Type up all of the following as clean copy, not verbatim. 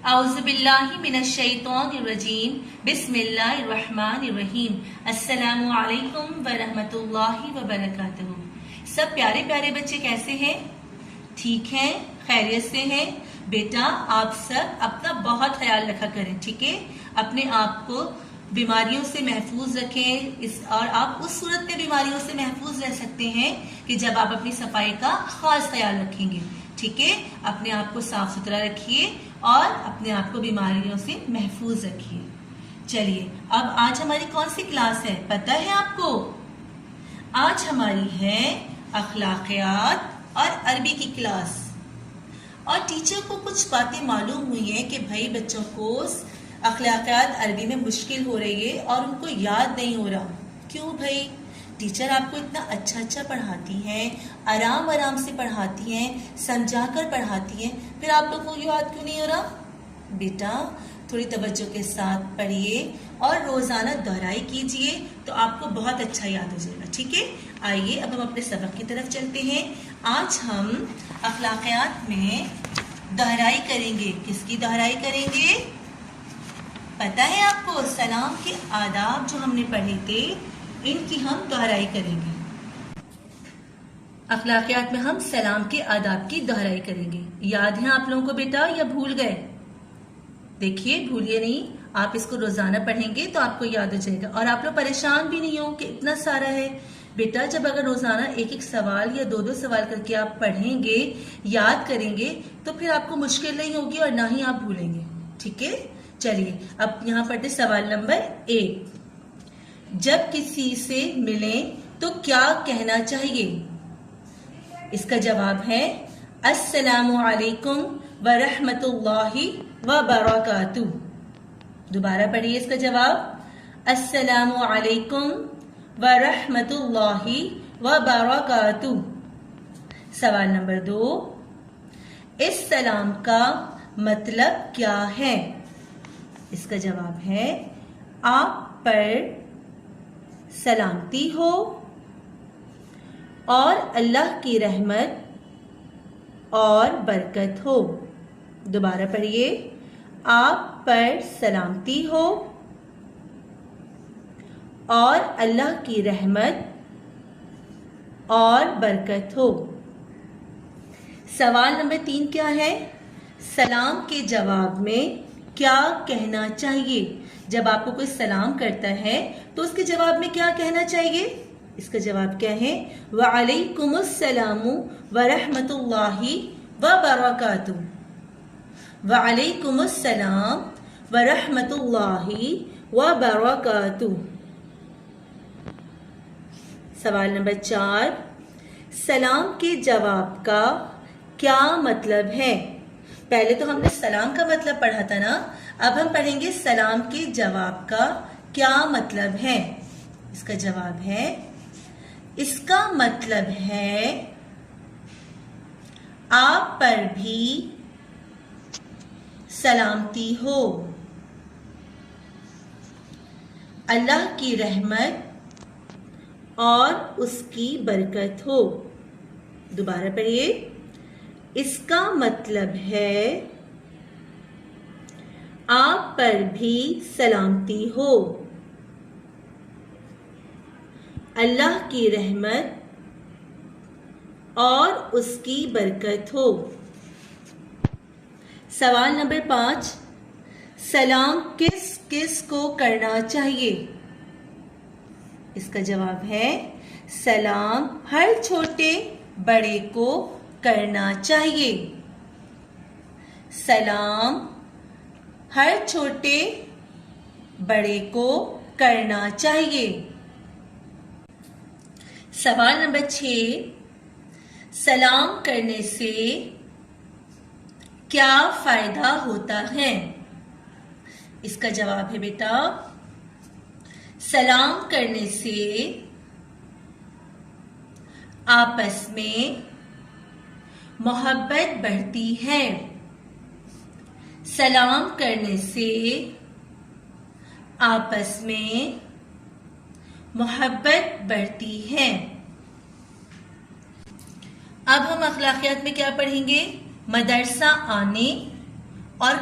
اعوذ باللہ من الشیطان الرجیم بسم اللہ الرحمن الرحیم السلام علیکم ورحمۃ اللہ وبرکاتہ۔ سب پیارے پیارے بچے کیسے ہیں؟ ٹھیک ہیں؟ خیریت سے ہیں؟ بیٹا آپ سب اپنا بہت خیال رکھا کریں، ٹھیک ہے؟ اپنے آپ کو بیماریوں سے محفوظ رکھیں اور آپ اس صورت میں بیماریوں سے محفوظ رہ سکتے ہیں کہ جب آپ اپنی صفائی کا خاص خیال رکھیں گے، ٹھیک ہے؟ اپنے آپ کو صاف ستھرا رکھیے اور اپنے آپ کو بیماریوں سے محفوظ رکھیے۔ چلیے اب آج ہماری کون سی کلاس ہے پتہ ہے آپ کو؟ آج ہماری ہے اخلاقیات اور عربی کی کلاس، اور ٹیچر کو کچھ باتیں معلوم ہوئی ہیں کہ بھائی بچوں کو اخلاقیات عربی میں مشکل ہو رہی ہے اور ان کو یاد نہیں ہو رہا۔ کیوں بھائی؟ ٹیچر آپ کو اتنا اچھا پڑھاتی ہیں، آرام آرام سے پڑھاتی ہیں، سمجھا کر پڑھاتی ہیں، پھر آپ لوگوں کو یاد کیوں نہیں ہو رہا؟ بیٹا تھوڑی توجہ کے ساتھ پڑھیے اور روزانہ دہرائی کیجئے تو آپ کو بہت اچھا یاد ہو جائے گا، ٹھیک ہے؟ آئیے اب ہم اپنے سبق کی طرف چلتے ہیں۔ آج ہم اخلاقیات میں دہرائی کریں گے۔ کس کی دہرائی کریں گے؟ پتہ ہے آپ کو؟ سلام کے آداب جو ہم نے پڑھے تھے ان کی ہم دہرائی کریں گے۔ اخلاقیات میں ہم سلام کے آداب کی دہرائی کریں گے۔ یاد ہے آپ لوگوں کو بیٹا یا بھول گئے؟ دیکھیے بھولیے نہیں، آپ اس کو روزانہ پڑھیں گے تو آپ کو یاد ہو جائے گا اور آپ لوگ پریشان بھی نہیں ہوں کہ اتنا سارا ہے۔ بیٹا جب اگر روزانہ ایک سوال یا دو سوال کر کے آپ پڑھیں گے، یاد کریں گے تو پھر آپ کو مشکل نہیں ہوگی اور نہ ہی آپ بھولیں گے، ٹھیک ہے؟ چلیے اب یہاں پڑھتے سوال نمبر 1۔ جب کسی سے ملیں تو کیا کہنا چاہیے؟ اس کا جواب ہے السلام علیکم ورحمۃ اللہ وبرکاتہ۔ دوبارہ پڑھیے اس کا جواب السلام علیکم ورحمۃ اللہ وبرکاتہ۔ سوال نمبر 2، اس سلام کا مطلب کیا ہے؟ اس کا جواب ہے آپ پر سلامتی ہو اور اللہ کی رحمت اور برکت ہو۔ دوبارہ پڑھیے، آپ پر سلامتی ہو اور اللہ کی رحمت اور برکت ہو۔ سوال نمبر 3 کیا ہے؟ سلام کے جواب میں کیا کہنا چاہیے؟ جب آپ کو کوئی سلام کرتا ہے تو اس کے جواب میں کیا کہنا چاہیے؟ اس کا جواب کیا ہے؟ وعلیکم السلام ورحمۃ اللہ وبرکاتہ۔ وعلیکم السلام ورحمۃ اللہ وبرکاتہ۔ سوال نمبر 4، سلام کے جواب کا کیا مطلب ہے؟ پہلے تو ہم نے سلام کا مطلب پڑھا تھا نا، اب ہم پڑھیں گے سلام کے جواب کا کیا مطلب ہے۔ اس کا جواب ہے، اس کا مطلب ہے آپ پر بھی سلامتی ہو، اللہ کی رحمت اور اس کی برکت ہو۔ دوبارہ پڑھیے، اس کا مطلب ہے آپ پر بھی سلامتی ہو، اللہ کی رحمت اور اس کی برکت ہو۔ سوال نمبر 5، سلام کس کس کو کرنا چاہیے؟ اس کا جواب ہے سلام ہر چھوٹے بڑے کو کرنا چاہیے۔ سلام ہر چھوٹے بڑے کو کرنا چاہیے۔ سوال نمبر 6، سلام کرنے سے کیا فائدہ ہوتا ہے؟ اس کا جواب ہے بیٹا، سلام کرنے سے آپس میں محبت بڑھتی ہے۔ سلام کرنے سے آپس میں محبت بڑھتی ہے۔ اب ہم اخلاقیات میں کیا پڑھیں گے؟ مدرسہ آنے اور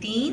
3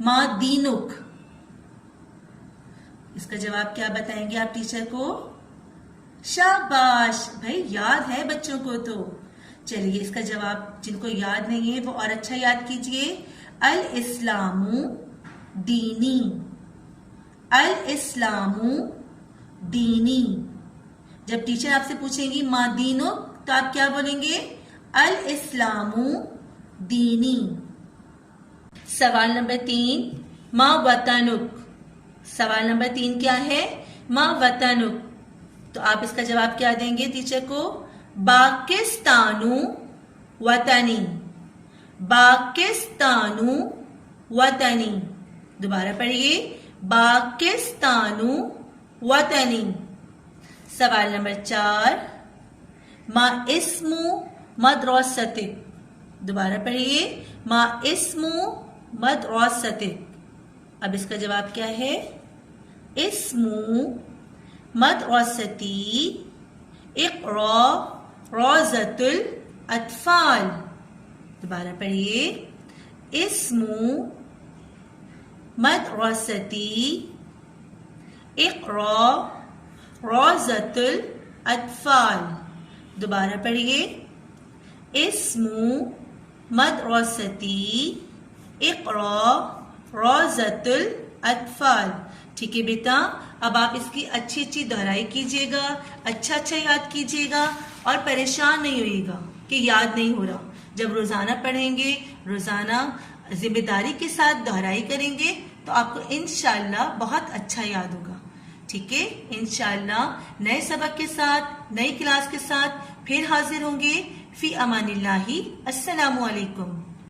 ما دینک. اس کا جواب کیا بتائیں گے آپ ٹیچر کو؟ شاباش بھائی، یاد ہے بچوں کو تو. چلیے اس کا جواب جن کو یاد نہیں ہے وہ اور اچھا یاد کیجئے. الاسلام دینی. الاسلام دینی. جب ٹیچر آپ سے پوچھیں گی ما دینک تو آپ کیا بولیں گے؟ الاسلام دینی. سوال نمبر 3 ما وطنک. سوال نمبر 3 کیا ہے؟ ما وطنک. تو آپ اس کا جواب کیا دیں گے ٹیچر کو؟ پاکستانو وطنی. پاکستانو وطنی. دوبارہ پڑھیے، پاکستانو وطنی. سوال نمبر 4 ما اسم مدرستک. دوبارہ پڑھیے، ما اسم مدرستک. اب اس کا جواب کیا ہے؟ اسم مدرستی اقرا روضۃ الاطفال. دوبارہ پڑھیے، اسم مدرستی اقرا روضۃ الاطفال. دوبارہ پڑھیے، اسم مدرستی اقرا روضۃ الاطفال. ٹھیک ہے بیٹا، اب آپ اس کی اچھی اچھی دہرائی کیجیے گا، اچھا یاد کیجیے گا اور پریشان نہیں ہوئیے گا کہ یاد نہیں ہو رہا. جب روزانہ پڑھیں گے، روزانہ ذمہ داری کے ساتھ دہرائی کریں گے تو آپ کو انشاءاللہ بہت اچھا یاد ہوگا. ٹھیک ہے، انشاءاللہ نئے سبق کے ساتھ، نئی کلاس کے ساتھ پھر حاضر ہوں گے. فی امان اللہ. السلام علیکم.